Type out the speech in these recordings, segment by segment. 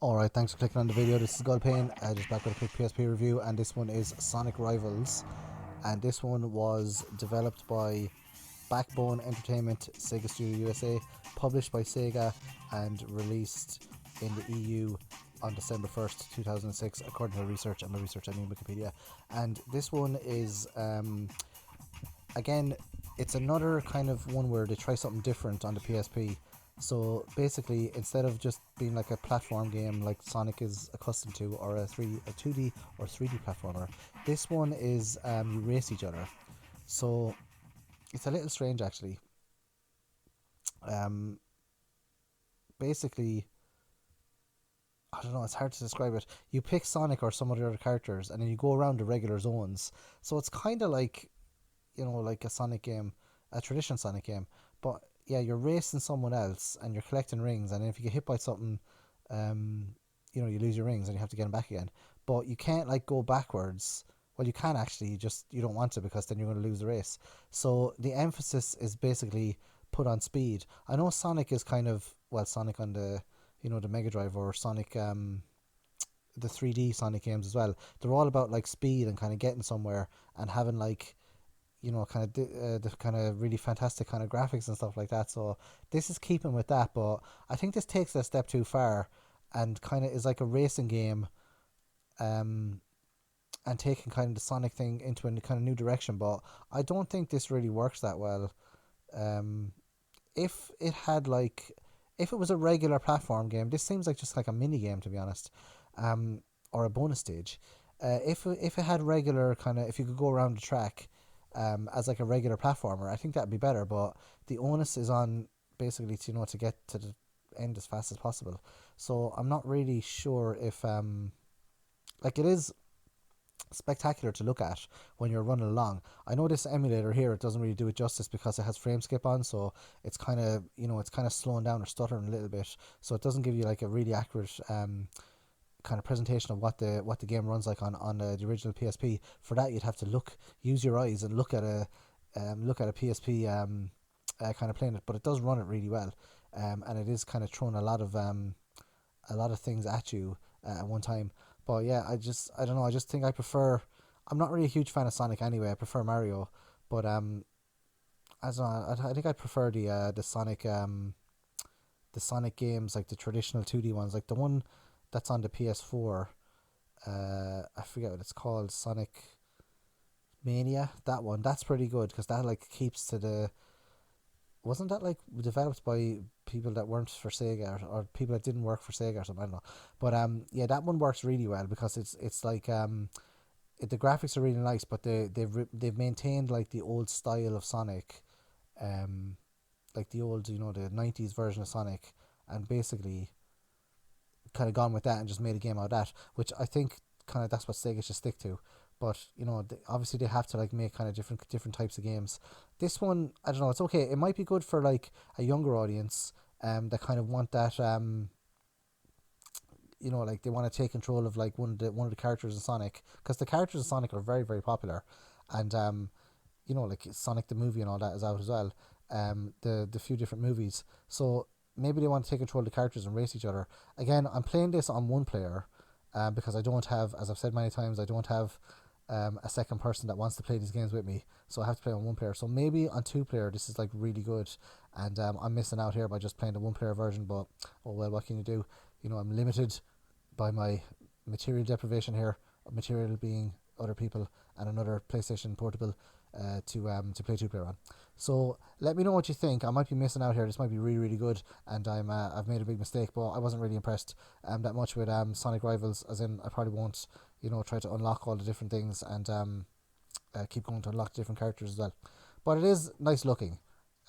Alright, thanks for clicking on the video. This is Gulpane, just back with a quick PSP review, and this one is Sonic Rivals. And this one was developed by Backbone Entertainment, Sega Studio USA, published by Sega, and released in the EU on December 1st, 2006, according to research, and by research I mean Wikipedia. And this one is, again, it's another kind of one where they try something different on the PSP. So basically, instead of just being like a platform game like Sonic is accustomed to, or a 2D or 3D platformer, this one is you race each other. So it's a little strange actually. Basically, I don't know, it's hard to describe it. You pick Sonic or some of the other characters, and then you go around the regular zones. So it's kind of like, like a Sonic game, a traditional Sonic game, but yeah, you're racing someone else and you're collecting rings, and if you get hit by something, you lose your rings and you have to get them back again. But you can't like go backwards. Well, you can actually, just you don't want to, because then you're going to lose the race. So the emphasis is basically put on speed. I know Sonic is kind of, well, Sonic on the the Mega Drive, or Sonic the 3D Sonic games as well. They're all about like speed and kind of getting somewhere and having like kind of the kind of really fantastic kind of graphics and stuff like that. So this is keeping with that, but I think this takes it a step too far and kind of is like a racing game, and taking kind of the Sonic thing into a kind of new direction. But I don't think this really works that well. If it had like, if it was a regular platform game, this seems like just like a mini game, to be honest, or a bonus stage. If it had regular kind of, if you could go around the track as like a regular platformer, I think that'd be better. But the onus is on basically to to get to the end as fast as possible. So I'm not really sure if like, it is spectacular to look at when you're running along. I know this emulator here, it doesn't really do it justice because it has frame skip on, so it's kind of it's kind of slowing down or stuttering a little bit, so it doesn't give you like a really accurate kind of presentation of what the game runs like on the original PSP. For that, you'd have to use your eyes and look at a PSP kind of playing it. But it does run it really well, and it is kind of throwing a lot of things at you at one time. But yeah, I don't know. I just think I prefer. I'm not really a huge fan of Sonic anyway. I prefer Mario, but I don't know. I think I prefer the Sonic games, like the traditional 2D ones, like the one that's on the PS4. I forget what it's called. Sonic Mania. That one. That's pretty good because that like keeps to the. Wasn't that like developed by people that weren't for Sega, or people that didn't work for Sega or something? I don't know. But yeah, that one works really well because it's like the graphics are really nice, but they've maintained like the old style of Sonic, like the old the 90s version of Sonic, and basically kind of gone with that and just made a game out of that, which I think kind of that's what Sega should stick to. But obviously they have to like make kind of different types of games. This one, I don't know, it's okay. It might be good for like a younger audience that kind of want that like they want to take control of like one of the characters in Sonic, because the characters in Sonic are very, very popular, and like Sonic the movie and all that is out as well. The few different movies. So maybe they want to take control of the characters and race each other. Again, I'm playing this on one player because I don't have, as I've said many times, I don't have a second person that wants to play these games with me, so I have to play on one player. So maybe on two player this is like really good, and I'm missing out here by just playing the one player version. But oh well, what can you do? I'm limited by my material deprivation here, material being other people and another PlayStation Portable to play two player on. So let me know what you think. I might be missing out here. This might be really, really good, and I've made a big mistake, but I wasn't really impressed that much with Sonic Rivals, as in I probably won't try to unlock all the different things and keep going to unlock different characters as well. But it is nice looking.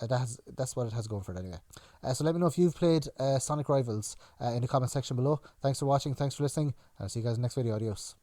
That's what it has going for it anyway. So let me know if you've played Sonic Rivals in the comment section below. Thanks for watching, thanks for listening, and I'll see you guys in the next video. Adios.